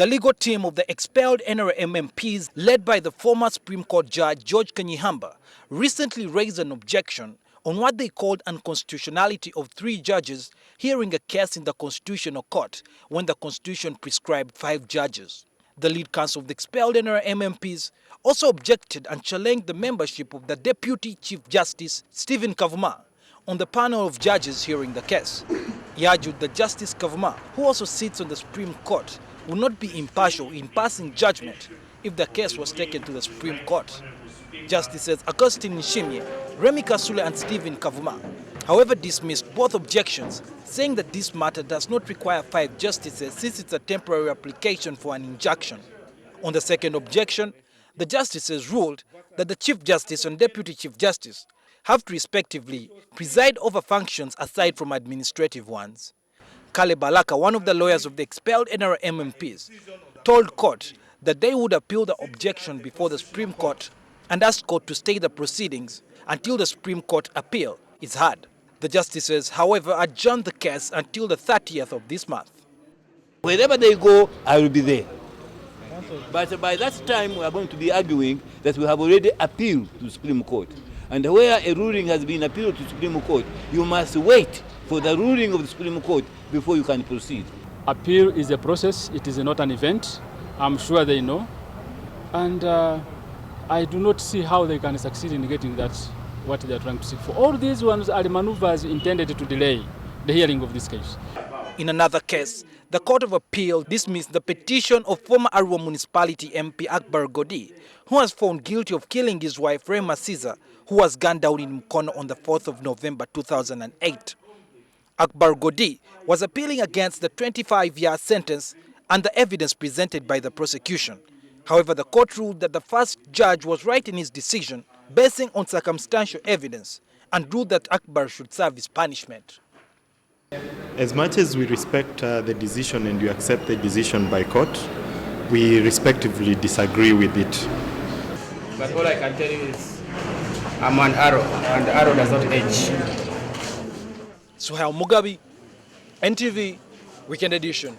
The legal team of the expelled NRM MPs, led by the former Supreme Court Judge George Kanyihamba, recently raised an objection on what they called unconstitutionality of 3 judges hearing a case in the Constitutional Court when the Constitution prescribed 5 judges. The lead counsel of the expelled NRM MPs also objected and challenged the membership of the Deputy Chief Justice Stephen Kavuma on the panel of judges hearing the case. He argued that Justice Kavuma, who also sits on the Supreme Court, would not be impartial in passing judgment if the case was taken to the Supreme Court. Justices Augustine Nshimye, Remy Kasule and Stephen Kavuma, however, dismissed both objections, saying that this matter does not require 5 justices since it's a temporary application for an injunction. On the second objection, the justices ruled that the Chief Justice and Deputy Chief Justice have to respectively preside over functions aside from administrative ones. Kale Balaka, one of the lawyers of the expelled NRM MPs, told court that they would appeal the objection before the Supreme Court and asked court to stay the proceedings until the Supreme Court appeal is heard. The justices, however, adjourned the case until the 30th of this month. Wherever they go, I will be there. But by that time, we are going to be arguing that we have already appealed to the Supreme Court. And where a ruling has been appealed to the Supreme Court, you must wait for the ruling of the Supreme Court before you can proceed. Appeal is a process, it is not an event. I'm sure they know. And I do not see how they can succeed in getting that, what they are trying to seek for. All these ones are maneuvers intended to delay the hearing of this case. In another case, the Court of Appeal dismissed the petition of former Arua Municipality MP Akbar Godi, who was found guilty of killing his wife Rema Caesar, who was gunned down in Mukono on the 4th of November 2008. Akbar Godi was appealing against the 25-year sentence and the evidence presented by the prosecution. However, the court ruled that the first judge was right in his decision, basing on circumstantial evidence, and ruled that Akbar should serve his punishment. As much as we respect the decision and we accept the decision by court, we respectively disagree with it. But all I can tell you is I'm an arrow, and the arrow does not age. Suhail Mugabi, NTV, Weekend Edition.